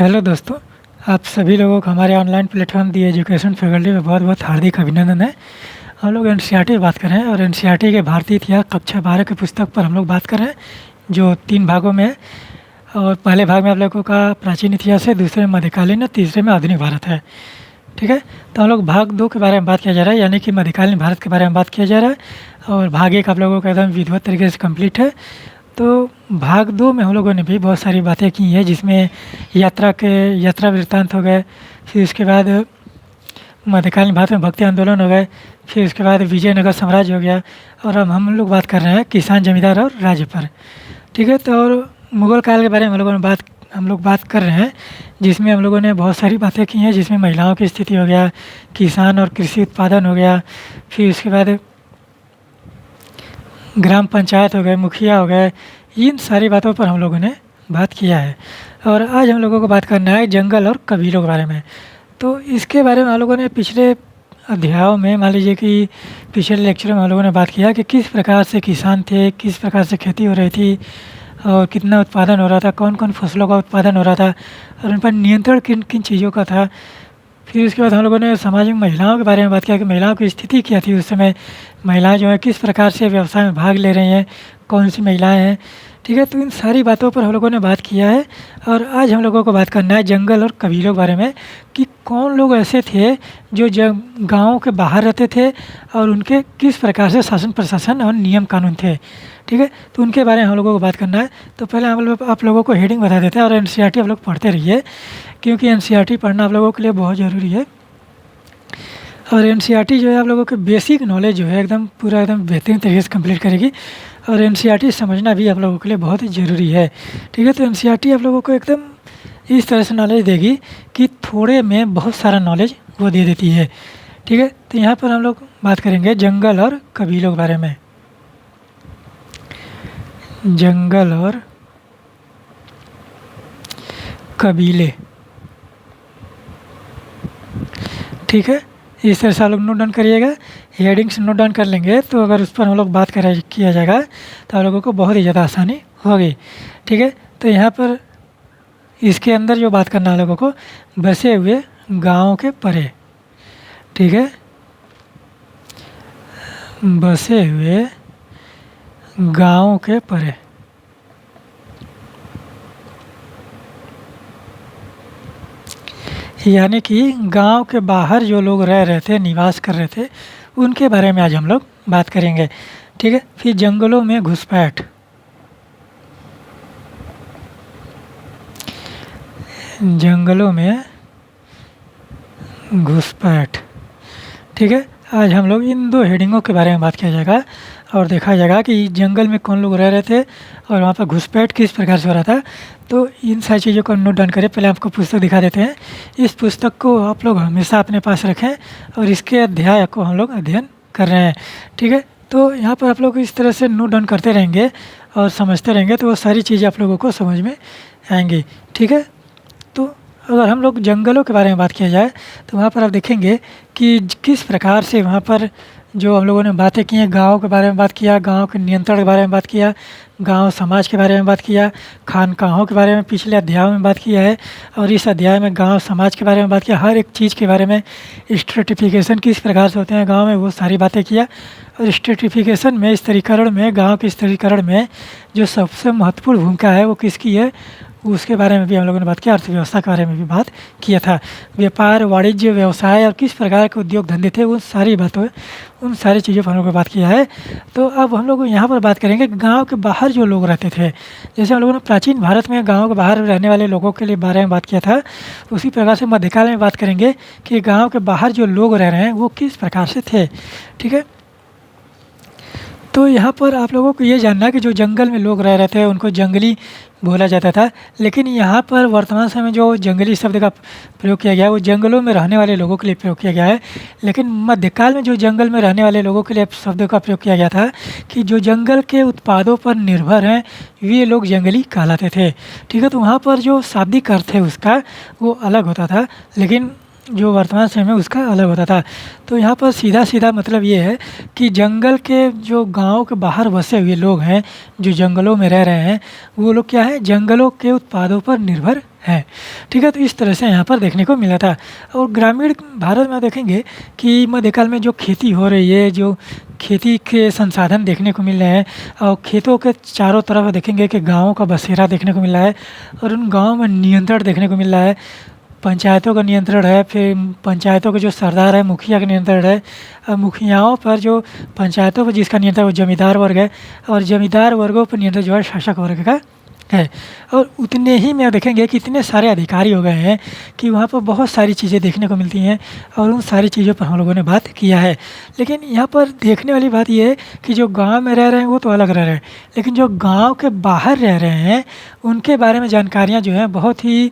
Hello दोस्तों, आप सभी लोगों को हमारे ऑनलाइन प्लेटफॉर्म दी एजुकेशन फैकल्टी में बहुत बहुत हार्दिक अभिनंदन है। हम लोग एनसीईआरटी की बात कर रहे हैं और एनसीईआरटी के भारतीय इतिहास कक्षा 12 की पुस्तक पर हम लोग बात कर रहे हैं, जो 3 भागों में है। और पहले भाग में आप लोगों का प्राचीन इतिहास है, दूसरे में मध्यकालीन है, तीसरे में आधुनिक भारत है। ठीक है, तो हम लोग भाग 2 के बारे में बात किया जा रहा है, यानी कि मध्यकालीन भारत के बारे में बात किया जा रहा है। और भाग 1 आप लोगों का एकदम विधिवत तरीके से कंप्लीट है। तो भाग 2 में हम लोगों ने भी बहुत सारी बातें की हैं, जिसमें यात्रा वृत्तांत हो गए, फिर उसके बाद मध्यकालीन भारत में भक्ति आंदोलन हो गए, फिर उसके बाद विजयनगर साम्राज्य हो गया। और अब हम लोग बात कर रहे हैं किसान जमींदार और राज्य पर। ठीक है, तो और मुगल काल के बारे में हम लोग बात कर रहे हैं, जिसमें हम लोगों ने बहुत सारी बातें की हैं, जिसमें महिलाओं की स्थिति हो गया, किसान और कृषि उत्पादन हो गया, फिर उसके बाद ग्राम पंचायत हो गए, मुखिया हो गए। इन सारी बातों पर हम लोगों ने बात किया है। और आज हम लोगों को बात करना है जंगल और कबीलों के बारे में। तो इसके बारे में हम लोगों ने पिछले अध्यायों में, मान लीजिए कि पिछले लेक्चर में हम लोगों ने बात किया कि किस प्रकार से किसान थे, किस प्रकार से खेती हो रही थी, और कितना उत्पादन हो रहा था, कौन कौन फसलों का उत्पादन हो रहा था, और उन पर नियंत्रण किन किन चीज़ों का था। फिर उसके बाद हम लोगों ने समाज में महिलाओं के बारे में बात किया कि महिलाओं की स्थिति क्या थी उस समय, महिलाएं जो है किस प्रकार से व्यवसाय में भाग ले रही हैं, कौन सी महिलाएं हैं। ठीक है, तो इन सारी बातों पर हम लोगों ने बात किया है। और आज हम लोगों को बात करना है जंगल और कबीलों के बारे में, कि कौन लोग ऐसे थे जो गाँव के बाहर रहते थे, और उनके किस प्रकार से शासन प्रशासन और नियम कानून थे। ठीक है, तो उनके बारे में हम लोगों को बात करना है। तो पहले हम लोग आप लोगों को हेडिंग बता देते हैं, और एनसीईआरटी आप लोग पढ़ते रहिए, क्योंकि एनसीईआरटी पढ़ना आप लोगों के लिए बहुत ज़रूरी है। और एनसीईआरटी जो है आप लोगों के बेसिक नॉलेज जो है एकदम पूरा एकदम बेहतरीन तरीके से कंप्लीट करेगी। और एनसीईआरटी समझना भी आप लोगों के लिए बहुत ही ज़रूरी है। ठीक है, तो एनसीईआरटी आप लोगों को एकदम इस तरह से नॉलेज देगी कि थोड़े में बहुत सारा नॉलेज वो दे देती है। ठीक है, तो यहाँ पर हम लोग बात करेंगे जंगल और कबीलों के बारे में। जंगल और कबीले। ठीक है, इस तरह से आप लोग नोट डाउन करिएगा, हेडिंग्स नोट डाउन कर लेंगे, तो अगर उस पर हम लोग बात किया जाएगा तो आप लोगों को बहुत ही ज़्यादा आसानी होगी। ठीक है, तो यहाँ पर इसके अंदर जो बात करना है लोगों को, बसे हुए गाँव के परे। ठीक है, बसे हुए गाँव के परे। यानी कि गांव के बाहर जो लोग रह रहे थे, निवास कर रहे थे, उनके बारे में आज हम लोग बात करेंगे। ठीक है, फिर जंगलों में घुसपैठ। जंगलों में घुसपैठ। ठीक है, आज हम लोग इन 2 हेडिंगों के बारे में बात किया जाएगा, और देखा जाएगा कि जंगल में कौन लोग रह रहे थे और वहाँ पर घुसपैठ किस प्रकार से हो रहा था। तो इन सारी चीज़ों को नोट डाउन करें। पहले आपको पुस्तक दिखा देते हैं। इस पुस्तक को आप लोग हमेशा अपने पास रखें, और इसके अध्याय को हम लोग अध्ययन कर रहे हैं। ठीक है, तो यहाँ पर आप लोग इस तरह से नोट डाउन करते रहेंगे और समझते रहेंगे, तो वो सारी चीज़ें आप लोगों को समझ में आएंगी। ठीक है, तो अगर हम लोग जंगलों के बारे में बात किया जाए, तो वहाँ पर आप देखेंगे कि किस प्रकार से वहाँ पर जो हम लोगों ने बातें की हैं, गाँव के बारे में बात किया, गाँव के नियंत्रण के बारे में बात किया, गांव समाज के बारे में बात किया, खानकाहों के बारे में पिछले अध्याय में बात किया है, और इस अध्याय में गांव समाज के बारे में बात किया। हर एक चीज़ के बारे में, स्ट्रेटिफिकेशन किस प्रकार से होते हैं गांव में, वो सारी बातें किया। और स्ट्रेटिफिकेशन में, स्तरीकरण में, गांव के स्तरीकरण में जो सबसे महत्वपूर्ण भूमिका है वो किसकी है, उसके बारे में भी हम लोगों ने बात किया। अर्थव्यवस्था के बारे में भी बात किया था। व्यापार, वाणिज्य, व्यवसाय और किस प्रकार के उद्योग धंधे थे, उन सारी चीज़ों पर हम लोगों ने बात किया है। तो अब हम लोग यहाँ पर बात करेंगे गांव के बाहर जो लोग रहते थे। जैसे हम लोगों ने प्राचीन भारत में गांव के बाहर रहने वाले लोगों के लिए बारे में बात किया था, उसी प्रकार से मध्यकाल में बात करेंगे कि गाँव के बाहर जो लोग रह रहे हैं वो किस प्रकार से थे। ठीक है, तो यहाँ पर आप लोगों को ये जानना है कि जो जंगल में लोग रह रहे थे उनको जंगली बोला जाता था। लेकिन यहाँ पर वर्तमान समय में जो जंगली शब्द का प्रयोग किया गया है वो जंगलों में रहने वाले लोगों के लिए प्रयोग किया गया है। लेकिन मध्यकाल में जो जंगल में रहने वाले लोगों के लिए शब्द का प्रयोग किया गया था कि जो जंगल के उत्पादों पर निर्भर हैं वे लोग जंगली कहलाते थे। ठीक है, तो वहाँ पर जो शाब्दिक अर्थ है उसका वो अलग होता था। लेकिन जो वर्तमान समय में उसका अलग होता था। तो यहाँ पर सीधा-सीधा मतलब ये है कि जंगल के जो गाँव के बाहर बसे हुए लोग हैं, जो जंगलों में रह रहे हैं, वो लोग क्या है, जंगलों के उत्पादों पर निर्भर हैं। ठीक है, तो इस तरह से यहाँ पर देखने को मिला था। और ग्रामीण भारत में देखेंगे कि मध्यकाल में जो खेती हो रही है, जो खेती के संसाधन देखने को मिल रहे हैं और खेतों के चारों तरफ देखेंगे कि गाँवों का बसेरा देखने को मिल रहा है और उन गाँव में नियंत्रण देखने को मिल रहा है। पंचायतों का नियंत्रण है, फिर पंचायतों के जो सरदार है, मुखिया का नियंत्रण है। मुखियाओं पर जो पंचायतों पर जिसका नियंत्रण वो जमींदार वर्ग है और जमींदार वर्गों पर नियंत्रण जो है शासक वर्ग का है। और उतने ही में देखेंगे कि इतने सारे अधिकारी हो गए हैं कि वहाँ पर बहुत सारी चीज़ें देखने को मिलती हैं और उन सारी चीज़ों पर हम लोगों ने बात किया है। लेकिन यहाँ पर देखने वाली बात ये है कि जो गाँव में रह रहे हैं वो तो अलग रह रहे हैं, लेकिन जो गाँव के बाहर रह रहे हैं उनके बारे में जानकारियाँ जो हैं बहुत ही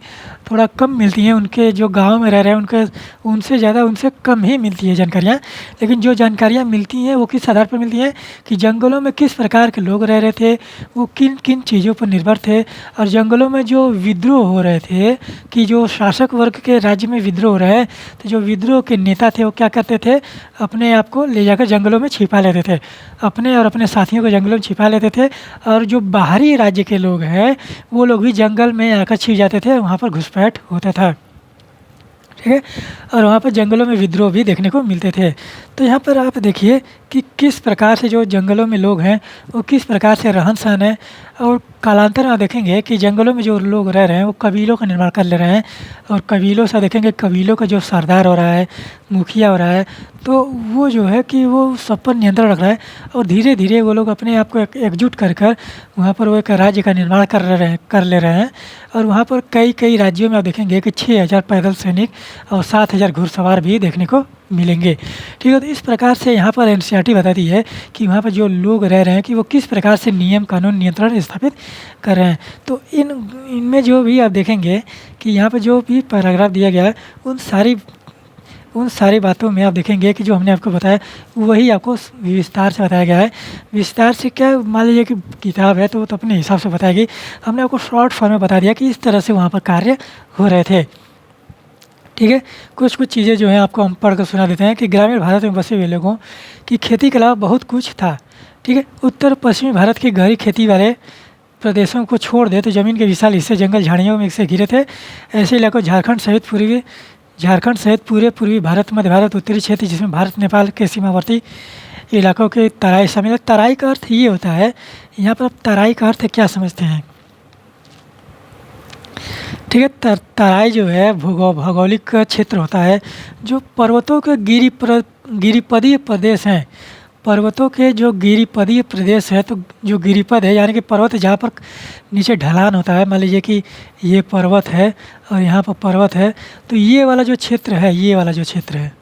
थोड़ा कम मिलती हैं। उनके जो गाँव में रह रहे हैं उनके उनसे ज़्यादा उनसे कम ही मिलती है जानकारियाँ। लेकिन जो जानकारियाँ मिलती हैं वो किस आधार पर मिलती हैं कि जंगलों में किस प्रकार के लोग रह रहे थे, वो किन किन चीज़ों पर निर्भर थे और जंगलों में जो विद्रोह हो रहे थे कि जो शासक वर्ग के राज्य में विद्रोह हो रहे हैं, तो जो विद्रोह के नेता थे वो क्या करते थे, अपने आप को ले जाकर जंगलों में छिपा लेते थे, अपने और अपने साथियों को जंगलों में छिपा लेते थे। और जो बाहरी राज्य के लोग हैं वो लोग भी जंगल में आकर छिप जाते थे, वहाँ पर घुसपैठ होता था। ठीक है, और वहाँ पर जंगलों में विद्रोह भी देखने को मिलते थे। तो यहाँ पर आप देखिए कि किस प्रकार से जो जंगलों में लोग हैं वो किस प्रकार से रहन सहन है। और कालांतर में देखेंगे कि जंगलों में जो लोग रह रहे हैं वो कबीलों का निर्माण कर ले रहे हैं और कबीलों से देखेंगे कबीलों का जो सरदार हो रहा है, मुखिया हो रहा है, तो वो जो है कि वो सब पर नियंत्रण रख रहा है और धीरे धीरे वो लोग अपने आप को एकजुट कर कर वहाँ पर वो एक राज्य का निर्माण कर ले रहे हैं। और वहाँ पर कई कई राज्यों में आप देखेंगे कि 6,000 पैदल सैनिक और 7,000 घुड़सवार भी देखने को मिलेंगे। ठीक है, तो इस प्रकार से यहाँ पर एनसीईआरटी बताती है कि वहाँ पर जो लोग रह रहे हैं कि वो किस प्रकार से नियम कानून नियंत्रण स्थापित कर रहे हैं। तो इनमें जो भी आप देखेंगे कि यहाँ पर जो भी पैराग्राफ दिया गया है उन सारी बातों में आप देखेंगे कि जो हमने आपको बताया वही आपको विस्तार से बताया गया है। विस्तार से क्या, मान लीजिए कि किताब है तो वो तो अपने हिसाब से बताएगी, हमने आपको शॉर्ट फॉर्म में बता दिया कि इस तरह से वहाँ पर कार्य हो रहे थे। ठीक है, कुछ कुछ चीज़ें जो हैं आपको हम पढ़ कर सुना देते हैं कि ग्रामीण भारत में बसे हुए लोगों की खेती के अलावा बहुत कुछ था। ठीक है, उत्तर पश्चिमी भारत के गहरी खेती वाले प्रदेशों को छोड़ दे तो ज़मीन के विशाल हिस्से जंगल झाड़ियों में से घिरे थे। ऐसे इलाकों झारखंड सहित पूरे पूर्वी भारत, मध्य भारत, उत्तरी क्षेत्र जिसमें भारत नेपाल के सीमावर्ती इलाकों के तराई शामिल है। तराई का अर्थ ये होता है, यहाँ पर आप तराई का अर्थ क्या समझते हैं? ठीक है, तराई जो है भौगोलिक क्षेत्र होता है जो पर्वतों के गिरिपदीय प्रदेश हैं। पर्वतों के जो गिरिपदीय प्रदेश है, तो जो गिरिपद है यानी कि पर्वत जहाँ पर नीचे ढलान होता है, मान लीजिए कि ये पर्वत है और यहाँ पर पर्वत है, तो ये वाला जो क्षेत्र है, ये वाला जो क्षेत्र है,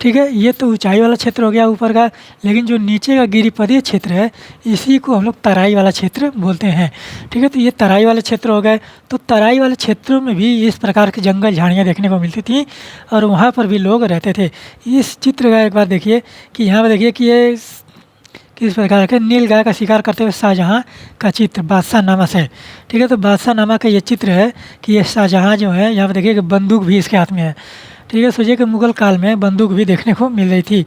ठीक है, ये तो ऊंचाई वाला क्षेत्र हो गया ऊपर का, लेकिन जो नीचे का गिरिपदीय क्षेत्र है इसी को हम लोग तराई वाला क्षेत्र बोलते हैं। ठीक है, तो ये तराई वाले क्षेत्र हो गए। तो तराई वाले क्षेत्रों में भी इस प्रकार के जंगल झाड़ियाँ देखने को मिलती थी और वहाँ पर भी लोग रहते थे। इस चित्र का एक बार देखिए कि यहाँ पर देखिए कि ये किस प्रकार के नील गाय का शिकार करते हुए शाहजहाँ का चित्र बादशाह नामा से। ठीक है, तो बादशाह नामा का ये चित्र है कि ये शाहजहाँ जो है, यहाँ पर देखिए कि बंदूक भी इसके हाथ में है। ठीक है, सोचिए कि मुग़ल काल में बंदूक भी देखने को मिल रही थी।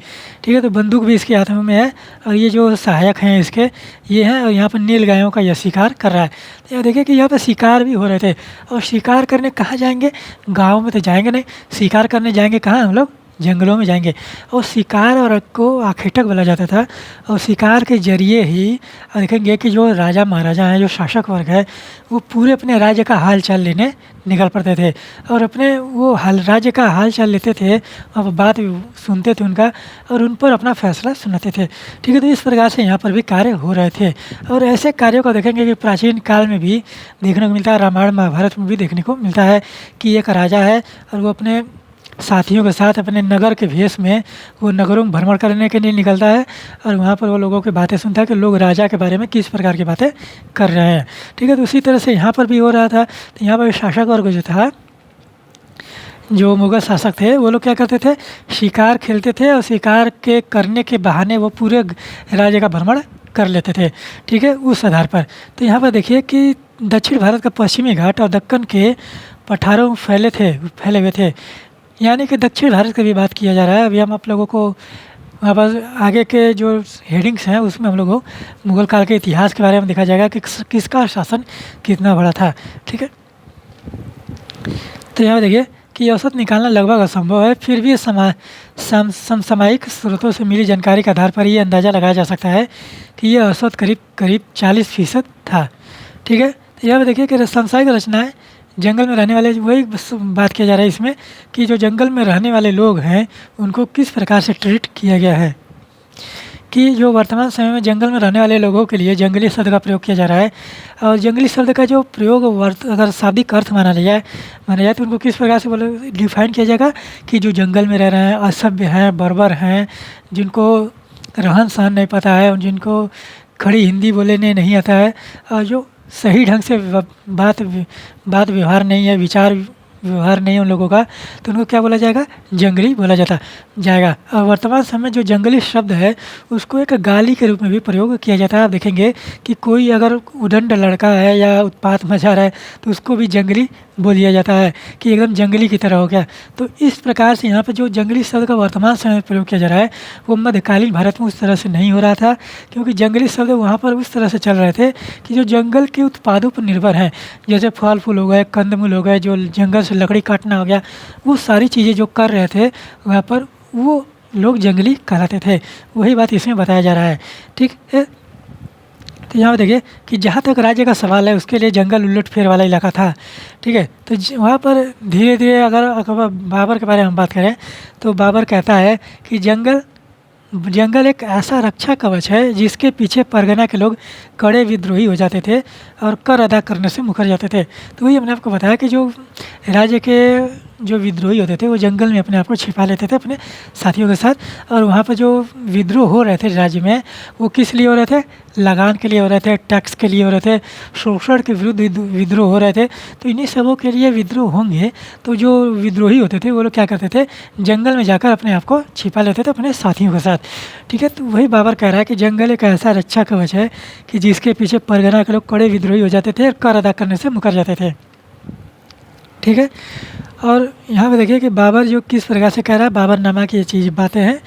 ठीक है, तो बंदूक भी इसके हाथों में है और ये जो सहायक हैं इसके ये हैं और यहाँ पर नील गायों का यह शिकार कर रहा है। तो यहाँ देखिए कि यहाँ पर शिकार भी हो रहे थे। और शिकार करने कहाँ जाएंगे? गाँव में तो जाएंगे नहीं, शिकार करने जाएंगे कहाँ? हम लोग जंगलों में जाएंगे। और शिकार और को आखेटक बोला जाता था और शिकार के जरिए ही देखेंगे कि जो राजा महाराजा हैं, जो शासक वर्ग है, वो पूरे अपने राज्य का हाल चाल लेने निकल पड़ते थे और अपने वो राज्य का हाल चाल लेते थे और बात सुनते थे उनका और उन पर अपना फैसला सुनाते थे। ठीक है, तो इस प्रकार से यहाँ पर भी कार्य हो रहे थे और ऐसे कार्यों को देखेंगे कि प्राचीन काल में भी देखने को मिलता है, रामायण महाभारत में भी देखने को मिलता है कि एक राजा है और वो अपने साथियों के साथ अपने नगर के भेष में वो नगरों में भ्रमण करने के लिए निकलता है और वहाँ पर वो लोगों की बातें सुनता है कि लोग राजा के बारे में किस प्रकार की बातें कर रहे हैं। ठीक है, तो उसी तरह से यहाँ पर भी हो रहा था। तो यहाँ पर शासक वर्ग जो था, जो मुग़ल शासक थे, वो लोग क्या करते थे? शिकार खेलते थे और शिकार के करने के बहाने वो पूरे राज्य का भ्रमण कर लेते थे। ठीक है, उस आधार पर। तो यहाँ पर देखिए कि दक्षिण भारत का पश्चिमी घाट और दक्कन के पठारों में फैले हुए थे। यानी कि दक्षिण भारत की भी बात किया जा रहा है। अभी हम आप लोगों को वहाँ पर आगे के जो हेडिंग्स हैं उसमें हम लोग को मुगल काल के इतिहास के बारे में देखा जाएगा कि किसका शासन कितना बड़ा था। ठीक है, तो यहाँ देखिए कि औसत निकालना लगभग असंभव है, फिर भी समसामयिक स्रोतों से मिली जानकारी के आधार पर ये अंदाज़ा लगाया जा सकता है कि यह औसत करीब करीब 40% था। ठीक है, तो यहाँ पे देखिए कि समसामयिक रचनाएं जंगल में रहने वाले, वही बात किया जा रहा है इसमें कि जो जंगल में रहने वाले लोग हैं उनको किस प्रकार से ट्रीट किया गया है, कि जो वर्तमान समय में जंगल में रहने वाले लोगों के लिए जंगली शब्द का प्रयोग किया जा रहा है। और जंगली शब्द का जो प्रयोग अगर शाब्दिक अर्थ माना जाए तो उनको किस प्रकार से बोले डिफाइन किया जाएगा कि जो जंगल में रह रहे हैं, असभ्य हैं, बर्बर हैं, जिनको रहन सहन नहीं पता है, जिनको खड़ी हिंदी बोलने नहीं आता है, और जो सही ढंग से बात व्यवहार नहीं है, विचार व्यवहार नहीं है उन लोगों का, तो उनको क्या बोला जाएगा, जंगली बोला जाएगा। और वर्तमान समय जो जंगली शब्द है उसको एक गाली के रूप में भी प्रयोग किया जाता है। आप देखेंगे कि कोई अगर उदंड लड़का है या उत्पात मचा रहा है तो उसको भी जंगली बोल दिया जाता है कि एकदम जंगली की तरह हो गया। तो इस प्रकार से यहाँ पर जो जंगली शब्द का वर्तमान समय में प्रयोग किया जा रहा है वो मध्यकालीन भारत में उस तरह से नहीं हो रहा था, क्योंकि जंगली शब्द वहाँ पर उस तरह से चल रहे थे कि जो जंगल के उत्पादों पर निर्भर हैं, जैसे फल फूल हो गए, कंदमूल हो गए, जो जंगल से लकड़ी काटना हो गया, वो सारी चीज़ें जो कर रहे थे वहाँ पर वो लोग जंगली कहलाते थे। वही बात इसमें बताया जा रहा है। ठीक है, तो यहाँ देखिए कि जहाँ तक राज्य का सवाल है उसके लिए जंगल उलट फेर वाला इलाका था। ठीक है, तो वहाँ पर धीरे धीरे अगर बाबर के बारे में हम बात करें तो बाबर कहता है कि जंगल एक ऐसा रक्षा कवच है जिसके पीछे परगना के लोग कड़े विद्रोही हो जाते थे और कर अदा करने से मुकर जाते थे। तो वही हमने आपको बताया कि जो राज्य के जो विद्रोही होते थे वो जंगल में अपने आप को छिपा लेते थे अपने साथियों के साथ, और वहाँ पर जो विद्रोह हो रहे थे राज्य में वो किस लिए हो रहे थे, लगान के लिए हो रहे थे, टैक्स के लिए हो रहे थे, शोषण के विरुद्ध विद्रोह हो रहे थे। तो इन्हीं सबों के लिए विद्रोह होंगे तो जो विद्रोही होते थे वो लोग क्या करते थे, जंगल में जाकर अपने आप को छिपा लेते थे अपने साथियों के साथ। ठीक है, तो वही बाबर कह रहा है कि जंगल एक ऐसा रक्षा कवच है कि जिसके पीछे परगना के लोग कड़े विद्रोही हो जाते थे और कर अदा करने से मुकर जाते थे। ठीक है, और यहाँ पे देखिए कि बाबर जो किस प्रकार से कह रहा है, बाबरनामा की ये चीज़ बातें हैं।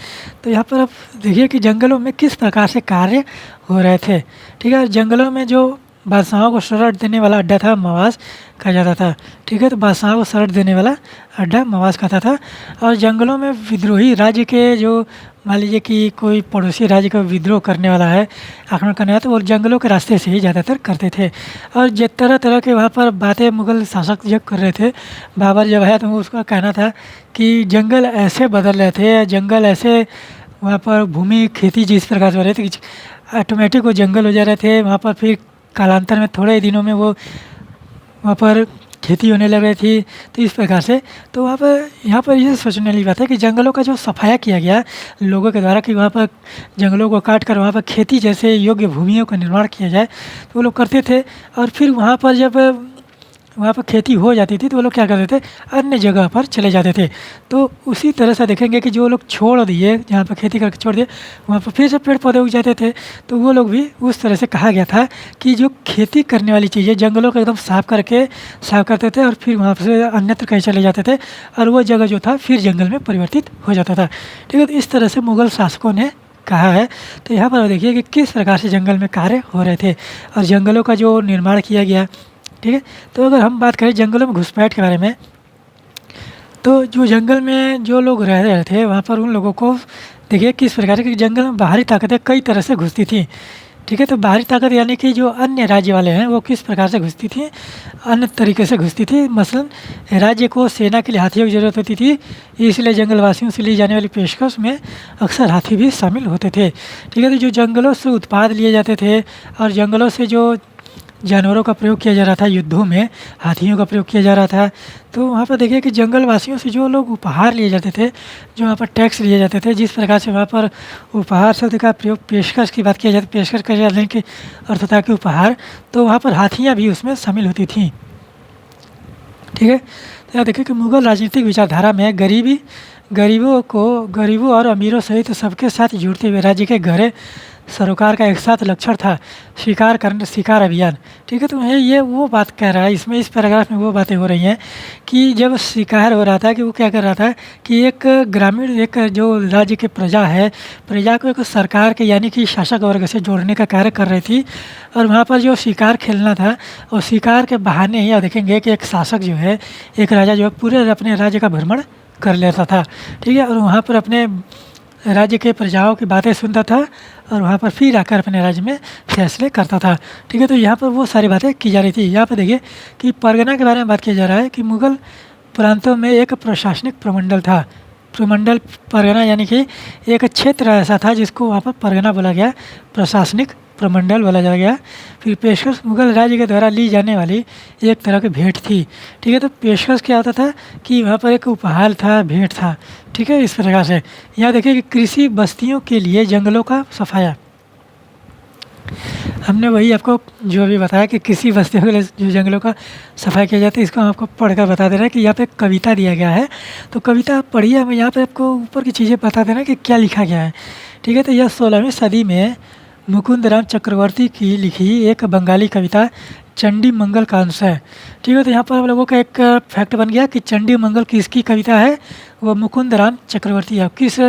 तो यहाँ पर आप देखिए कि जंगलों में किस प्रकार से कार्य हो रहे थे। ठीक है, जंगलों में जो बादशाहों को शरण देने वाला अड्डा था मवास कहा जाता था। ठीक है, तो बादशाहों को शरण देने वाला अड्डा मवास कहता था। और जंगलों में विद्रोही राज्य के जो मान लीजिए कि कोई पड़ोसी राज्य का विद्रोह करने वाला है, आक्रमण करने वाला, तो वो जंगलों के रास्ते से ही ज़्यादातर करते थे। और जिस तरह तरह के वहाँ पर बातें मुग़ल शासक जब कर रहे थे, बाबर जब आया तो उसका कहना था कि जंगल ऐसे बदल रहे थे, जंगल ऐसे वहाँ पर भूमि खेती जिस प्रकार से हो रहे थे कि ऑटोमेटिक वो जंगल हो जा रहे थे वहाँ पर, फिर कालांतर में थोड़े ही दिनों में वो वहाँ पर खेती होने लग रही थी। तो इस प्रकार से तो वहाँ पर यहाँ पर ये सोचने वाली बात है कि जंगलों का जो सफाया किया गया लोगों के द्वारा कि वहाँ पर जंगलों को काट कर वहाँ पर खेती जैसे योग्य भूमियों का निर्माण किया जाए, तो वो लोग करते थे। और फिर वहाँ पर जब वहाँ पर खेती हो जाती थी तो वो लोग क्या करते थे, अन्य जगह पर चले जाते थे। तो उसी तरह से देखेंगे कि जो लोग छोड़ दिए, जहाँ पर खेती करके छोड़ दिए, वहाँ पर फिर से पेड़ पौधे उग जाते थे। तो वो लोग भी उस तरह से कहा गया था कि जो खेती करने वाली चीज़ें जंगलों को एकदम साफ करते थे और फिर वहाँ से अन्यत्र कहीं चले जाते थे और वो जगह जो था फिर जंगल में परिवर्तित हो जाता था। ठीक है, तो इस तरह से मुग़ल शासकों ने कहा है। तो यहाँ पर देखिए कि किस प्रकार से जंगल में कार्य हो रहे थे और जंगलों का जो निर्माण किया गया। ठीक है, तो अगर हम बात करें जंगलों में घुसपैठ के बारे में, तो जो जंगल में जो लोग रह रहे थे वहाँ पर उन लोगों को देखिए किस प्रकार की जंगल में बाहरी ताकतें कई तरह से घुसती थी। ठीक है, तो बाहरी ताकत यानी कि जो अन्य राज्य वाले हैं वो किस प्रकार से घुसती थी, अन्य तरीके से घुसती थी। मसलन राज्य को सेना के लिए हाथियों की ज़रूरत होती थी, इसलिए जंगलवासियों से ली जाने वाली पेशकश में अक्सर हाथी भी शामिल होते थे। ठीक है, तो जो जंगलों से उत्पाद लिए जाते थे और जंगलों से जो जानवरों का प्रयोग किया जा रहा था, युद्धों में हाथियों का प्रयोग किया जा रहा था। तो वहाँ पर देखिए कि जंगल वासियों से जो लोग उपहार लिए जाते थे, जो वहाँ पर टैक्स लिए जाते थे, जिस प्रकार से वहाँ पर उपहार शब्द का प्रयोग पेशकश की बात किया जाती, पेशकश का जाने की अर्थ था कि उपहार, तो वहाँ पर हाथियाँ भी उसमें शामिल होती थीं। ठीक है, तो यहाँ देखिए कि मुग़ल राजनीतिक विचारधारा में गरीबों और अमीरों सहित सबके साथ जुड़ते हुए राज्य के गहरे सरोकार का एक साथ लक्षण था शिकार अभियान। ठीक है, तो ये वो बात कह रहा है इसमें, इस पैराग्राफ में वो बातें हो रही हैं कि जब शिकार हो रहा था कि वो क्या कर रहा था कि एक ग्रामीण, एक जो राज्य के प्रजा को एक सरकार के यानी कि शासक वर्ग से जोड़ने का कार्य कर रही थी। और वहाँ पर जो शिकार खेलना था और शिकार के बहाने यह देखेंगे कि एक शासक जो है, एक राजा जो है पूरे अपने राज्य का भ्रमण कर लेता था। ठीक है, और वहाँ पर अपने राज्य के प्रजाओं की बातें सुनता था और वहाँ पर फिर आकर अपने राज्य में फैसले करता था। ठीक है, तो यहाँ पर वो सारी बातें की जा रही थी। यहाँ पर देखिए कि परगना के बारे में बात किया जा रहा है कि मुग़ल प्रांतों में एक प्रशासनिक प्रमंडल था। प्रमंडल परगना यानी कि एक क्षेत्र ऐसा था जिसको वहाँ पर परगना बोला गया, प्रशासनिक प्रमंडल बोला जा गया। फिर पेशकश मुग़ल राज्य के द्वारा ली जाने वाली एक तरह की भेंट थी। ठीक है, तो पेशकश क्या होता था कि वहाँ पर एक उपहार था, भेंट था। ठीक है, इस प्रकार से यहाँ देखिए कि कृषि बस्तियों के लिए जंगलों का सफाया, हमने वही आपको जो अभी बताया कि कृषि बस्तियों के लिए जो जंगलों का सफाई किया जाता है, इसको हम आपको पढ़कर बता दे रहे हैं कि यहाँ पे कविता दिया गया है। तो कविता आप पढ़िए, हम यहाँ पे आपको ऊपर की चीज़ें बता दे रहे हैं कि क्या लिखा गया है। ठीक है, तो यह 16वीं सदी में मुकुंदराम चक्रवर्ती की लिखी एक बंगाली कविता चंडी मंगल का अंश है। ठीक है, तो यहाँ पर हम लोगों का एक फैक्ट बन गया कि चंडी मंगल किसकी कविता है, वो मुकुंदराम चक्रवर्ती है। किस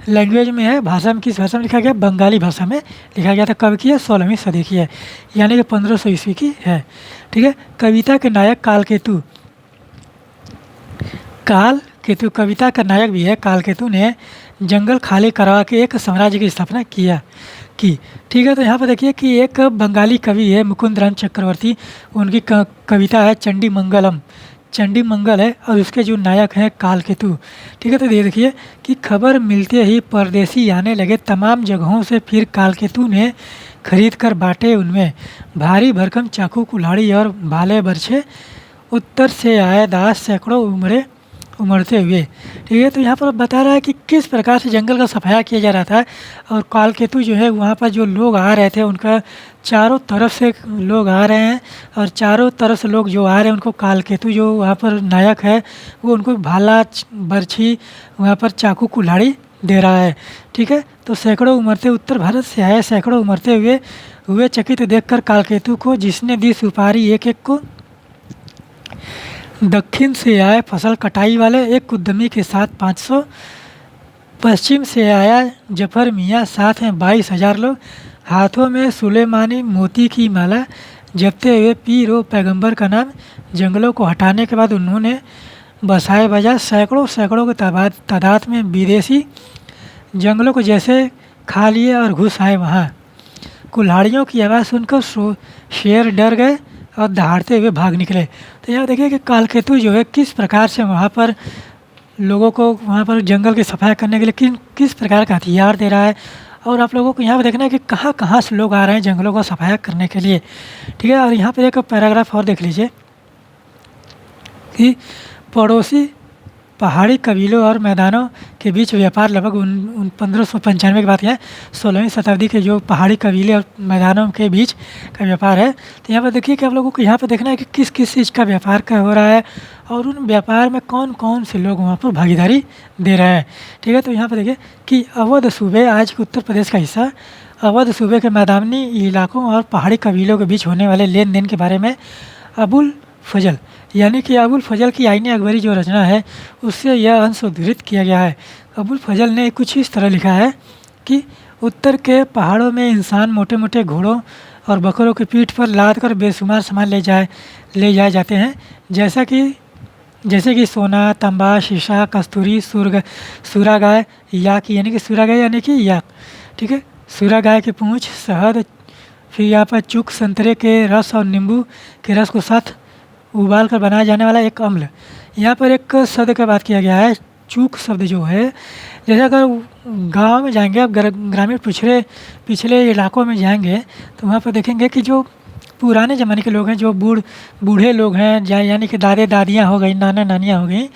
लैंग्वेज में है, भाषा में, किस भाषा में लिखा गया, बंगाली भाषा में लिखा गया था। कब की है, 16वीं सदी की है, यानी कि 1500 ईस्वी की है। ठीक है, कविता के नायक कालकेतु, कालकेतु कविता का नायक भी है। कालकेतु ने जंगल खाली करवा के एक साम्राज्य की स्थापना की। ठीक है, तो यहाँ पर देखिए कि एक बंगाली कवि है मुकुंदराम चक्रवर्ती, उनकी कविता है चंडी मंगलम, चंडी मंगल है, और उसके जो नायक हैं कालकेतु। ठीक है, तो ये देखिए कि खबर मिलते ही परदेसी आने लगे तमाम जगहों से, फिर कालकेतु ने खरीद कर बांटे उनमें भारी भरकम चाकू, कुल्हाड़ी और भाले बरछे। उत्तर से आए दास सैकड़ों उमड़ते हुए। ठीक है, तो यहाँ पर बता रहा है कि किस प्रकार से जंगल का सफाया किया जा रहा था। और कालकेतु जो है वहाँ पर जो लोग आ रहे थे, उनका चारों तरफ से लोग आ रहे हैं, और चारों तरफ से लोग जो आ रहे हैं उनको कालकेतु जो वहाँ पर नायक है वो उनको भाला बरछी, वहाँ पर चाकू कुल्हाड़ी दे रहा है। ठीक है, तो सैकड़ों उमड़ते, उत्तर भारत से आए सैकड़ों उमड़ते हुए चकित देखकर कालकेतु को, जिसने दी सुपारी एक एक को, दक्षिण से आए फसल कटाई वाले एक उद्यमी के साथ 500, पश्चिम से आया जफर मियाँ, साथ में 22,000 लोग, हाथों में सुलेमानी मोती की माला जपते हुए पीर व पैगंबर का नाम। जंगलों को हटाने के बाद उन्होंने बसाए बजा सैकड़ों के तादाद में विदेशी जंगलों को जैसे खा लिए और घुस आए वहाँ। कुल्हाड़ियों की आवाज़ सुनकर शेर डर गए और दहाड़ते हुए भाग निकले। तो यहाँ देखिए कि कालकेतु जो है किस प्रकार से वहाँ पर लोगों को, वहाँ पर जंगल की सफाई करने के लिए किस प्रकार का हथियार दे रहा है। और आप लोगों को यहाँ पर देखना है कि कहाँ कहाँ से लोग आ रहे हैं जंगलों को सफाया करने के लिए। ठीक है, और यहाँ पर एक पैराग्राफ और देख लीजिए कि पड़ोसी पहाड़ी कबीलों और मैदानों के बीच व्यापार लगभग 1595 की बात है। 16वीं शताब्दी के जो पहाड़ी कबीले और मैदानों के बीच का व्यापार है। तो यहाँ पर देखिए कि आप लोगों को यहाँ पर देखना है कि किस किस चीज़ का व्यापार का हो रहा है और उन व्यापार में कौन कौन से लोग वहाँ पर भागीदारी दे रहे हैं। ठीक है, तो यहाँ पर देखिए कि अवध सूबे, आज के उत्तर प्रदेश का हिस्सा, अवध सूबे के मैदानी इलाकों और पहाड़ी कबीलों के बीच होने वाले लेन देन के बारे में अबुल फजल यानी कि अबुल फजल की आईने अकबरी जो रचना है उससे यह अंश उद्धृत किया गया है। अबुल फजल ने कुछ इस तरह लिखा है कि उत्तर के पहाड़ों में इंसान मोटे मोटे घोड़ों और बकरों की पीठ पर लाद कर बेशुमार सामान ले जाए जाते हैं, जैसे कि सोना, तांबा, शीशा, कस्तूरी, सूरा गाय, याक यानी कि याक। ठीक है, सूरा गाय की पूँछ, शहद, फिर यहाँ पर चूक, संतरे के रस और नींबू के रस को साथ उबाल कर बनाया जाने वाला एक अम्ल। यहाँ पर एक शब्द का बात किया गया है, चूक शब्द जो है, जैसे अगर गांव में जाएंगे आप, ग्रामीण पिछले इलाकों में जाएंगे तो वहाँ पर देखेंगे कि जो पुराने ज़माने के लोग हैं, जो बूढ़े लोग हैं, यानी कि दादे दादियाँ हो गई, नाना नानियाँ हो गई,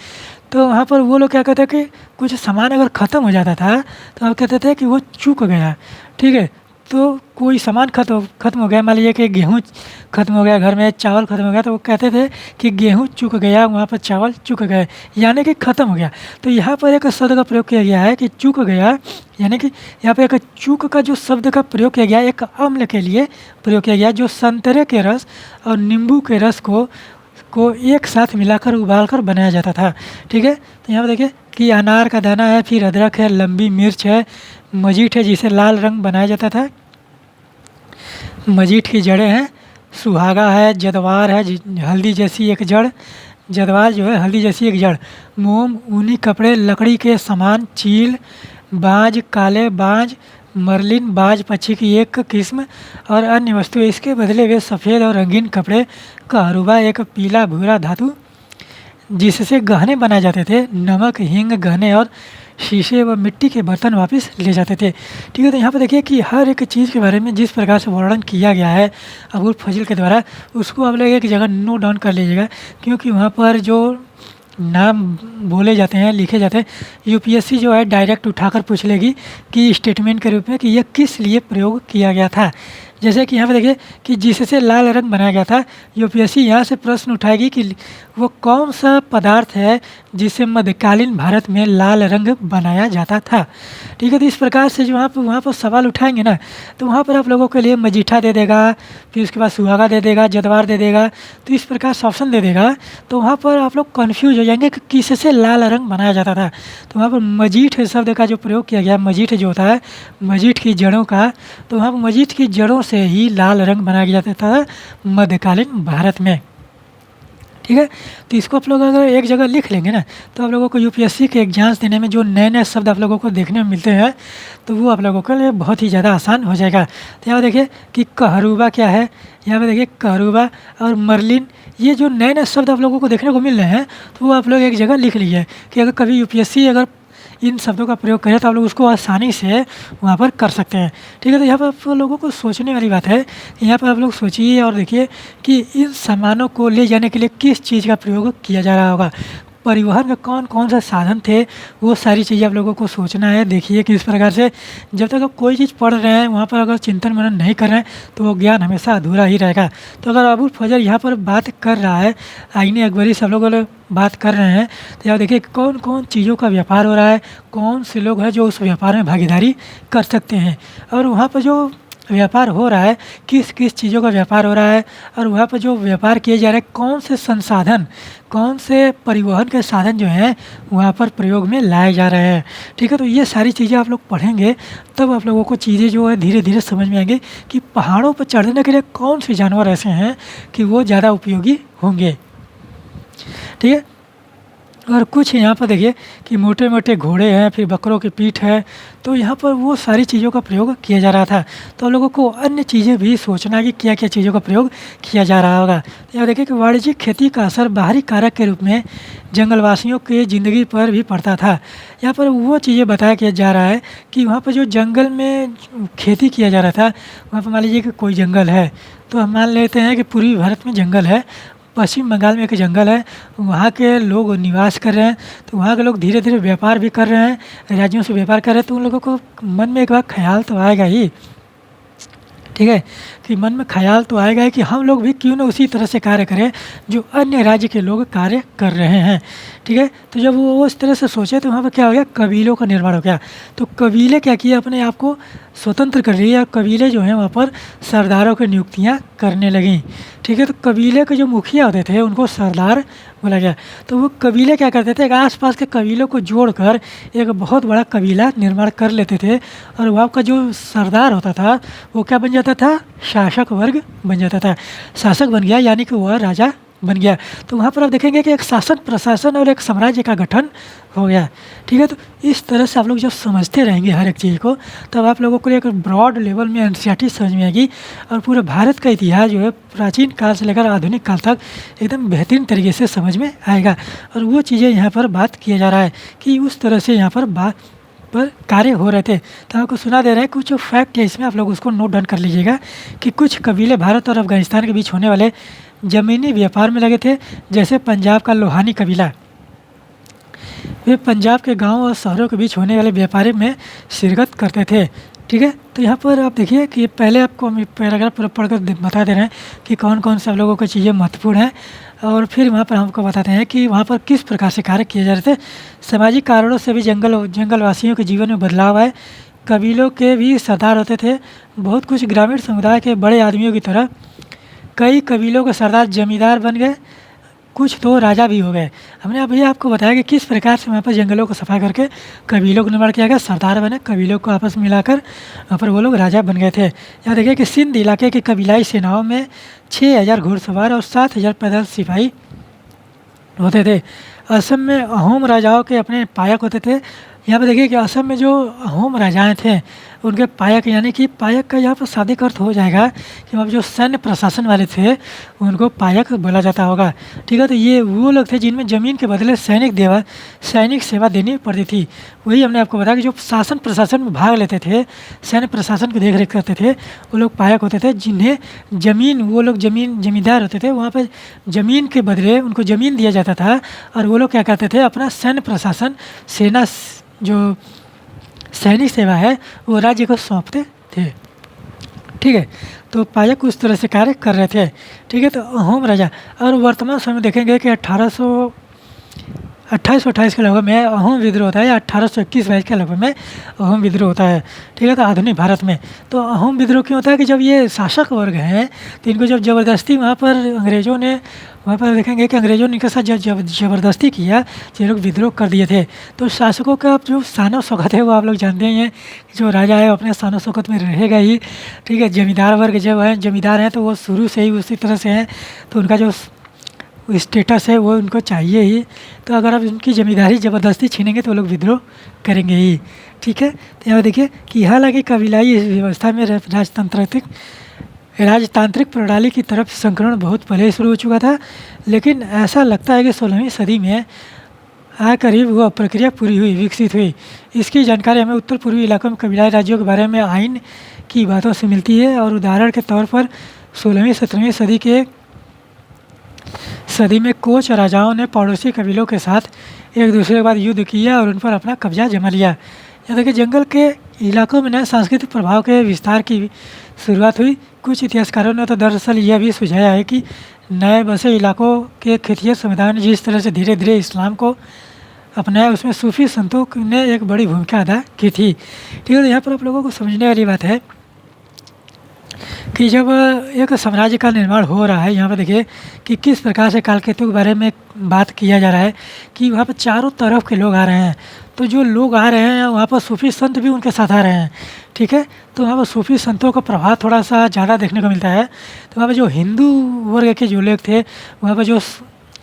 तो वहाँ पर वो लोग क्या कहते हैं कि कुछ सामान अगर ख़त्म हो जाता था तो आप कहते थे कि वो चूक गया। ठीक है, तो कोई सामान खत्म हो गया, मान लीजिए कि गेहूँ खत्म हो गया घर में, चावल खत्म हो गया, तो वो कहते थे कि गेहूँ चूक गया, वहाँ पर चावल चूक गए, यानी कि ख़त्म हो गया। तो यहाँ पर एक शब्द का प्रयोग किया गया है कि चूक गया, यानी कि यहाँ पर एक चूक का जो शब्द का प्रयोग किया गया एक अम्ल के लिए प्रयोग किया गया, जो संतरे के रस और नींबू के रस को एक साथ मिलाकर उबालकर बनाया जाता था। ठीक है, तो यहाँ पर देखिए कि अनार का दाना है, फिर अदरक है, लंबी मिर्च है, मजीठ है जिसे लाल रंग बनाया जाता था, मजीठ की जड़ें हैं, सुहागा है, जदवार है हल्दी जैसी एक जड़, जदवार जो है हल्दी जैसी एक जड़, मोम, ऊनी कपड़े, लकड़ी के सामान, चील, बाज, काले बाज, मर्लिन बाज पक्षी की एक किस्म और अन्य वस्तु। इसके बदले वे सफ़ेद और रंगीन कपड़े, कहरुबा एक पीला भूरा धातु जिससे गहने बनाए जाते थे, नमक, हींग, गहने और शीशे व मिट्टी के बर्तन वापस ले जाते थे। ठीक है, तो यहाँ पर देखिए कि हर एक चीज़ के बारे में जिस प्रकार से वर्णन किया गया है अबुल फजल के द्वारा, उसको आप लोग एक जगह नोट डाउन कर लीजिएगा, क्योंकि वहाँ पर जो नाम बोले जाते हैं, लिखे जाते हैं, यूपीएससी जो है डायरेक्ट उठाकर पूछ लेगी कि स्टेटमेंट के रूप में कि यह किस लिए प्रयोग किया गया था। जैसे कि यहाँ पे देखिए कि जिससे लाल रंग बनाया गया था, यूपीएससी यहाँ से प्रश्न उठाएगी कि वो कौन सा पदार्थ है जिसे मध्यकालीन भारत में लाल रंग बनाया जाता था। ठीक है, तो इस प्रकार से जो वहाँ पर सवाल उठाएंगे ना, तो वहाँ पर आप लोगों के लिए मजीठा दे देगा, फिर उसके बाद सुहागा दे देगा, जदवार दे देगा, तो इस प्रकार से ऑप्शन दे देगा, तो वहाँ पर आप लोग कन्फ्यूज हो जाएंगे कि किससे लाल रंग बनाया जाता था। तो वहाँ पर मजीठ शब्द का जो प्रयोग किया गया, मजीठ जो होता है मजीठ की जड़ों का, तो वहाँ पर मजीठ की जड़ों से ही लाल रंग बनाया जाता था मध्यकालीन भारत में। ठीक है, तो इसको आप लोग अगर एक जगह लिख लेंगे ना, तो आप लोगों को यूपीएससी के एग्जाम्स देने में जो नए नए शब्द आप लोगों को देखने में मिलते हैं, तो वो आप लोगों के लिए बहुत ही ज़्यादा आसान हो जाएगा। तो यहाँ देखिए कि कहरुबा क्या है, यहाँ पे देखिए कहरुबा और मर्लिन, ये जो नए नए शब्द आप लोगों को देखने को मिल रहे हैं, तो वो आप लोग एक जगह लिख लीजिए कि अगर कभी यूपीएससी अगर इन शब्दों का प्रयोग करें तो आप लोग उसको आसानी से वहाँ पर कर सकते हैं। ठीक है, तो यहाँ पर आप लोगों को सोचने वाली बात है, यहाँ पर आप लोग सोचिए और देखिए कि इन सामानों को ले जाने के लिए किस चीज़ का प्रयोग किया जा रहा होगा, परिवहन में कौन कौन सा साधन थे, वो सारी चीज़ें आप लोगों को सोचना है। देखिए कि इस प्रकार से जब तक आप कोई चीज़ पढ़ रहे हैं वहाँ पर अगर चिंतन मनन नहीं कर रहे हैं तो वो ज्ञान हमेशा अधूरा ही रहेगा। तो अगर अबुल फजल यहाँ पर बात कर रहा है, आईने अकबरी सब लोग बात कर रहे हैं, तो यहाँ देखिए कौन कौन चीज़ों का व्यापार हो रहा है, कौन से लोग हैं जो उस व्यापार में भागीदारी कर सकते हैं, और वहाँ पर जो व्यापार हो रहा है किस किस चीज़ों का व्यापार हो रहा है, और वहाँ पर जो व्यापार किए जा रहे हैं कौन से संसाधन, कौन से परिवहन के साधन जो हैं वहाँ पर प्रयोग में लाए जा रहे हैं। ठीक है, तो ये सारी चीज़ें आप लोग पढ़ेंगे तब आप लोगों को चीज़ें जो है धीरे धीरे समझ में आएंगे कि पहाड़ों पर चढ़ने के लिए कौन से जानवर ऐसे हैं कि वो ज़्यादा उपयोगी होंगे। ठीक है, और कुछ यहाँ पर देखिए कि मोटे मोटे घोड़े हैं, फिर बकरों की पीठ है, तो यहाँ पर वो सारी चीज़ों का प्रयोग किया जा रहा था। तो आप लोगों को अन्य चीज़ें भी सोचना है कि क्या क्या चीज़ों का प्रयोग किया जा रहा होगा। तो यहाँ देखिए कि वाणिज्यिक खेती का असर बाहरी कारक के रूप में जंगलवासियों की ज़िंदगी पर भी पड़ता था। यहाँ पर वो चीज़ें बताया किया जा रहा है कि वहाँ पर जो जंगल में खेती किया जा रहा था, वहाँ पर मान लीजिए कि कोई जंगल है, तो हम मान लेते हैं कि पूर्वी भारत में जंगल है, पश्चिम बंगाल में एक जंगल है, वहाँ के लोग निवास कर रहे हैं, तो वहाँ के लोग धीरे धीरे व्यापार भी कर रहे हैं, राज्यों से व्यापार कर रहे हैं, तो उन लोगों को मन में एक बार ख्याल तो आएगा ही। ठीक है, कि मन में ख्याल तो आएगा ही कि हम लोग भी क्यों ना उसी तरह से कार्य करें जो अन्य राज्य के लोग कार्य कर रहे हैं। ठीक है, तो जब वो उस तरह से सोचे तो वहाँ पर क्या हो गया, कबीलों का निर्माण हो गया। तो कबीले क्या किए, अपने आप को स्वतंत्र कर लिए, और कबीले जो हैं वहाँ पर सरदारों की नियुक्तियाँ करने लगीं। ठीक है, तो कबीले के जो मुखिया होते थे उनको सरदार बोला गया। तो वो कबीले क्या करते थे, आसपास के कबीलों को जोड़कर एक बहुत बड़ा कबीला निर्माण कर लेते थे, और वहाँ का जो सरदार होता था वो क्या बन जाता था, शासक वर्ग बन जाता था, शासक बन गया, यानी कि वह राजा बन गया। तो वहाँ पर आप देखेंगे कि एक शासन प्रशासन और एक साम्राज्य का गठन हो गया। ठीक है, तो इस तरह से आप लोग जब समझते रहेंगे हर एक चीज़ को, तब आप लोगों को एक ब्रॉड लेवल में एनसीईआरटी समझ में आएगी, और पूरे भारत का इतिहास जो है प्राचीन काल से लेकर आधुनिक काल तक एकदम बेहतरीन तरीके से समझ में आएगा। और वो चीज़ें यहाँ पर बात किया जा रहा है कि उस तरह से यहाँ पर कार्य हो रहे थे। तो आपको सुना दे रहे हैं कुछ फैक्ट है इसमें, आप लोग उसको नोट डाउन कर लीजिएगा कि कुछ कबीले भारत और अफगानिस्तान के बीच होने वाले ज़मीनी व्यापार में लगे थे। जैसे पंजाब का लोहानी कबीला, वे पंजाब के गांव और शहरों के बीच होने वाले व्यापार में शिरकत करते थे। ठीक है। तो यहाँ पर आप देखिए कि पहले आपको हम पैराग्राफ पूरा पढ़कर बता दे रहे हैं कि कौन कौन से आप लोगों को चीज़ें महत्वपूर्ण हैं, और फिर वहाँ पर हमको बताते हैं कि वहाँ पर किस प्रकार से कार्य किए जा रहे थे। सामाजिक कारणों से भी जंगलवासियों के जीवन में बदलाव आए। कबीलों के भी सरदार होते थे। बहुत कुछ ग्रामीण समुदाय के बड़े आदमियों की तरह कई कबीलों के सरदार जमींदार बन गए, कुछ तो राजा भी हो गए। हमने अभी आपको बताया कि किस प्रकार से वहाँ पर जंगलों को सफाई करके कबीलों का निर्माण किया गया, सरदार बने, कबीलों को आपस में मिलाकर वहाँ पर वो लोग राजा बन गए थे। यहाँ देखिए कि सिंध इलाके की कबीलाई सेनाओं में 6,000 घुड़सवार और 7,000 पैदल सिपाही होते थे। असम में अहोम राजाओं के अपने पायक होते थे। यहाँ पे देखिए कि असम में जो अहोम राजाएँ थे उनके पायक, यानी कि पायक का यहाँ पर शाब्दिक अर्थ हो जाएगा कि वहाँ जो सैन्य प्रशासन वाले थे उनको पायक बोला जाता होगा। ठीक है, तो ये वो लोग थे जिनमें ज़मीन के बदले सैनिक सेवा देनी पड़ती थी। वही हमने आपको बताया कि जो शासन प्रशासन में भाग लेते थे, सैन्य प्रशासन की देखरेख करते थे, वो लोग पायक होते थे। जिन्हें जमींदार होते थे, वहाँ पर ज़मीन के बदले उनको ज़मीन दिया जाता था और वो लोग क्या करते थे, अपना सैन्य प्रशासन, सेना जो सैनिक सेवा है वो राज्य को सौंपते थे। ठीक है, तो पायक उस तरह से कार्य कर रहे थे। ठीक है, तो अहोम राजा, और वर्तमान समय में देखेंगे कि 2828 के लगभग में अहोम विद्रोह होता है, या 1821 के लगभग में अहोम विद्रोह होता है। ठीक है, तो आधुनिक भारत में तो अहोम विद्रोह क्यों होता है कि जब ये शासक वर्ग हैं तो इनको जब ज़बरदस्ती वहाँ पर अंग्रेज़ों ने, वहाँ पर देखेंगे कि अंग्रेज़ों ने इनके साथ जब ज़बरदस्ती किया तो ये लोग विद्रोह कर दिए थे। तो शासकों का जो शान शौकत है वो आप लोग जानते ही हैं, जो राजा है अपने शान शौकत में रहेगा ही। ठीक है, जमींदार वर्ग जब है, जमींदार हैं तो वो शुरू से ही उसी तरह से हैं, तो उनका जो स्टेटस है वो उनको चाहिए ही। तो अगर आप उनकी ज़मींदारी ज़बरदस्ती छीनेंगे तो वो लोग विद्रोह करेंगे ही। ठीक है, तो यहाँ देखिए कि हालांकि कबीलाई व्यवस्था में राजतांत्रिक प्रणाली की तरफ संक्रमण बहुत पहले ही शुरू हो चुका था, लेकिन ऐसा लगता है कि 16वीं सदी में करीब वह प्रक्रिया विकसित हुई। इसकी जानकारी हमें उत्तर पूर्वी इलाकों में कबीलाई राज्यों के बारे में आइन की बातों से मिलती है। और उदाहरण के तौर पर 16वीं 17वीं सदी में कोच राजाओं ने पड़ोसी कबीलों के साथ एक दूसरे के बाद युद्ध किया और उन पर अपना कब्जा जमा लिया। यहाँ देखिए जंगल के इलाकों में नए सांस्कृतिक प्रभाव के विस्तार की शुरुआत हुई। कुछ इतिहासकारों ने तो दरअसल यह भी सुझाया है कि नए बसे इलाकों के खितिया समुदायों ने जिस तरह से धीरे धीरे इस्लाम को अपनाया, उसमें सूफी संतों ने एक बड़ी भूमिका अदा की थी। ठीक है, तो यहाँ पर आप लोगों को समझने वाली बात है कि जब एक साम्राज्य का निर्माण हो रहा है, यहाँ पर देखिए कि किस प्रकार से कालकेतु के बारे में बात किया जा रहा है कि वहाँ पर चारों तरफ के लोग आ रहे हैं। तो जो लोग आ रहे हैं वहाँ पर सूफी संत भी उनके साथ आ रहे हैं। ठीक है, तो वहाँ पर सूफी संतों का प्रभाव थोड़ा सा ज़्यादा देखने को मिलता है। तो वहाँ पर जो हिंदू वर्ग के जो लोग थे, वहाँ पर जो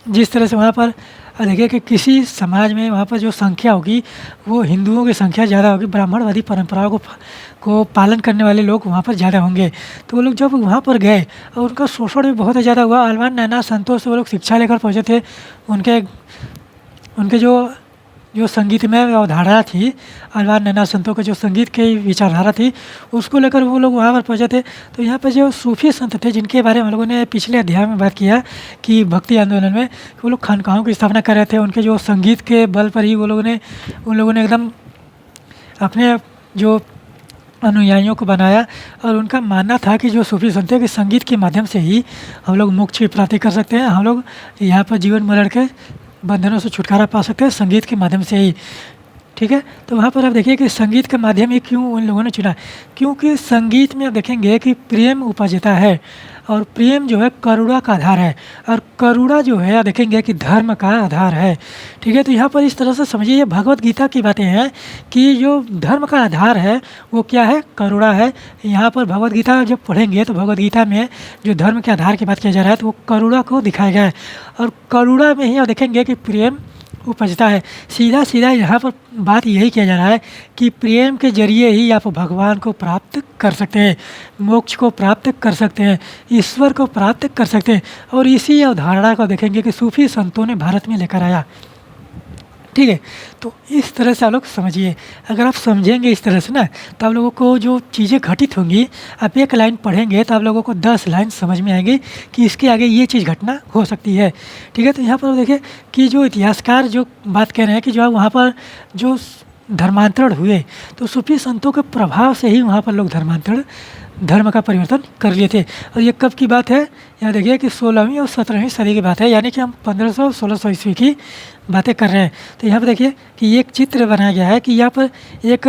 जिस तरह से वहाँ पर देखिए कि किसी समाज में वहाँ पर जो संख्या होगी वो हिंदुओं की संख्या ज़्यादा होगी, ब्राह्मणवादी परंपराओं को पालन करने वाले लोग वहाँ पर ज़्यादा होंगे। तो वो लोग जब वहाँ पर गए और उनका शोषण भी बहुत ज़्यादा हुआ। अलवार नैना संतों से वो लोग शिक्षा लेकर पहुँचे थे। उनके जो संगीत में अवधारणा थी, अलवार नैना संतों के जो संगीत की विचारधारा थी, उसको लेकर वो लोग वहाँ पर पहुँचे थे। तो यहाँ पर जो सूफी संत थे जिनके बारे में हम लोगों ने पिछले अध्याय में बात किया कि भक्ति आंदोलन में वो लोग खानकाहों की स्थापना कर रहे थे। उनके जो संगीत के बल पर ही उन लोगों ने एकदम अपने जो अनुयायियों को बनाया। और उनका मानना था कि जो सूफी संत है कि संगीत के माध्यम से ही हम लोग मोक्ष की प्राप्ति कर सकते हैं, हम लोग यहाँ पर जीवन में लड़ के बंधनों से छुटकारा पा सकते हैं संगीत के माध्यम से ही। ठीक है, तो वहाँ पर आप देखिए कि संगीत का माध्यम ही क्यों उन लोगों ने चुना, क्योंकि संगीत में आप देखेंगे कि प्रेम उपजता है और प्रेम जो है करुणा का आधार है, और करुणा जो है देखेंगे कि धर्म का आधार है। ठीक है, तो यहाँ पर इस तरह से समझिए भगवत गीता की बातें हैं कि जो धर्म का आधार है वो क्या है, करुणा है। यहाँ पर भगवत गीता जब पढ़ेंगे तो भगवत गीता में जो धर्म के आधार की बात किया जा रहा है तो वो करुणा को दिखाया गया है, और करुणा में ही आप देखेंगे कि प्रेम उपजता है। सीधा यहाँ पर बात यही किया जा रहा है कि प्रेम के जरिए ही आप भगवान को प्राप्त कर सकते हैं, मोक्ष को प्राप्त कर सकते हैं, ईश्वर को प्राप्त कर सकते हैं। और इसी अवधारणा को देखेंगे कि सूफी संतों ने भारत में लेकर आया। ठीक है, तो इस तरह से आप लोग समझिए। अगर आप समझेंगे इस तरह से ना तो आप लोगों को जो चीज़ें घटित होंगी, आप एक लाइन पढ़ेंगे तो आप लोगों को 10 लाइन समझ में आएंगी कि इसके आगे ये चीज़ घटना हो सकती है। ठीक है, तो यहाँ पर देखिए कि जो इतिहासकार जो बात कह रहे हैं कि जो वहाँ पर जो धर्मांतरण हुए, तो सूफी संतों के प्रभाव से ही वहाँ पर लोग धर्म का परिवर्तन कर लिए थे। और ये कब की बात है, यहाँ देखिए कि 16वीं और 17वीं सदी की बात है, यानी कि हम 1500-1600 ईस्वी की बातें कर रहे हैं। तो यहाँ पर देखिए कि एक चित्र बनाया गया है कि यहाँ पर एक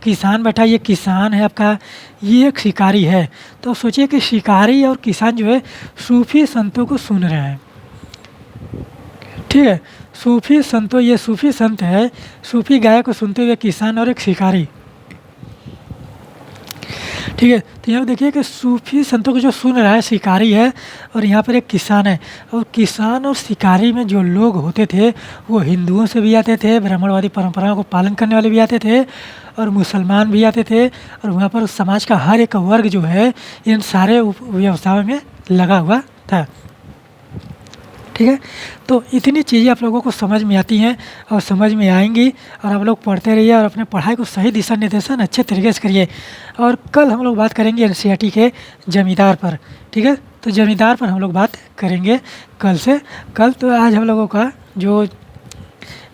किसान बैठा, ये किसान है आपका, ये एक शिकारी है। तो सोचिए कि शिकारी और किसान जो है सूफी संतों को सुन रहे हैं, ठीक है। ये सूफी संत है, सूफी गाय को सुनते हुए किसान और एक शिकारी, ठीक है। तो यहाँ देखिए कि सूफी संतों को जो सुन रहा है शिकारी है, और यहाँ पर एक किसान है। और किसान और शिकारी में जो लोग होते थे वो हिंदुओं से भी आते थे, ब्राह्मणवादी परंपराओं को पालन करने वाले भी आते थे, और मुसलमान भी आते थे। और वहाँ पर समाज का हर एक वर्ग जो है इन सारे व्यवसायों में लगा हुआ था, ठीक है। तो इतनी चीज़ें आप लोगों को समझ में आती हैं और समझ में आएंगी, और आप लोग पढ़ते रहिए और अपने पढ़ाई को सही दिशा निर्देशन अच्छे तरीके से करिए। और कल हम लोग बात करेंगे एनसीईआरटी के जमींदार पर, ठीक है। तो जमींदार पर हम लोग बात करेंगे कल। तो आज हम लोगों का जो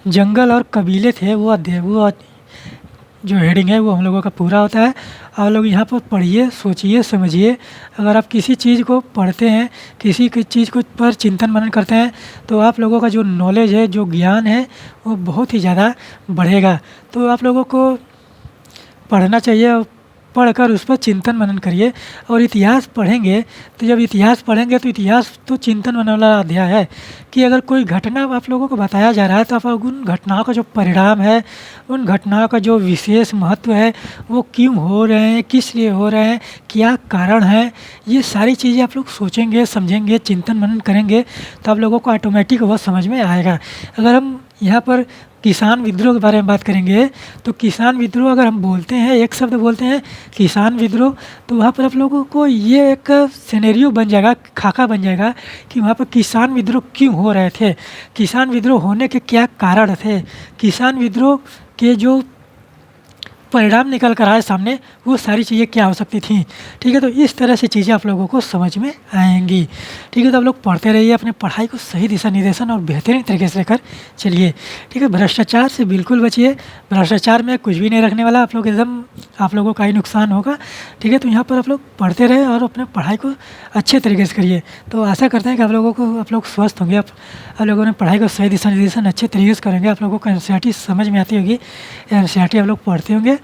जंगल और कबीले थे वो जो हेडिंग है वो हम लोगों का पूरा होता है। आप लोग यहाँ पर पढ़िए, सोचिए, समझिए। अगर आप किसी चीज़ को पढ़ते हैं, किसी की चीज़ को पर चिंतन मनन करते हैं, तो आप लोगों का जो नॉलेज है, जो ज्ञान है, वो बहुत ही ज़्यादा बढ़ेगा। तो आप लोगों को पढ़ना चाहिए, और पढ़कर उस पर चिंतन मनन करिए। और इतिहास पढ़ेंगे, तो जब इतिहास पढ़ेंगे तो इतिहास तो चिंतन मनन वाला अध्याय है कि अगर कोई घटना आप लोगों को बताया जा रहा है, तो आप उन घटनाओं का जो परिणाम है, उन घटनाओं का जो विशेष महत्व है, वो क्यों हो रहे हैं, किस लिए हो रहे हैं, क्या कारण है, ये सारी चीज़ें आप लोग सोचेंगे, समझेंगे, चिंतन मनन करेंगे, तो आप लोगों को ऑटोमेटिक वो समझ में आएगा। अगर हम यहाँ पर किसान विद्रोह के बारे में बात करेंगे, तो किसान विद्रोह अगर हम बोलते हैं, एक शब्द बोलते हैं किसान विद्रोह, तो वहाँ पर आप लोगों को ये एक सिनेरियो बन जाएगा, खाका बन जाएगा कि वहाँ पर किसान विद्रोह क्यों हो रहे थे, किसान विद्रोह होने के क्या कारण थे, किसान विद्रोह के जो परिणाम निकल कर आए सामने, वो सारी चीज़ें क्या हो सकती थी, ठीक है। तो इस तरह से चीज़ें आप लोगों को समझ में आएंगी, ठीक है। तो आप लोग पढ़ते रहिए, अपने पढ़ाई को सही दिशा निर्देशन और बेहतरीन तरीके से लेकर चलिए, ठीक है। भ्रष्टाचार से बिल्कुल बचिए, भ्रष्टाचार में कुछ भी नहीं रखने वाला, आप लोगों का ही नुकसान होगा, ठीक है। तो यहाँ पर आप लोग पढ़ते रहे और अपने पढ़ाई को अच्छे तरीके से करिए। तो आशा करते हैं कि आप लोग स्वस्थ होंगे, आप लोगों ने पढ़ाई को सही दिशा निर्देशन अच्छे तरीके से करेंगे, आप लोगों को एनसीईआरटी समझ में आती होगी, एनसीईआरटी आप लोग पढ़ते होंगे।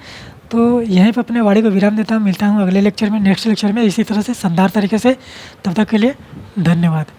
तो यहीं पर अपने वाणी को विराम देता हूँ, मिलता हूँ अगले लेक्चर में, नेक्स्ट लेक्चर में इसी तरह से शानदार तरीके से। तब तक के लिए धन्यवाद।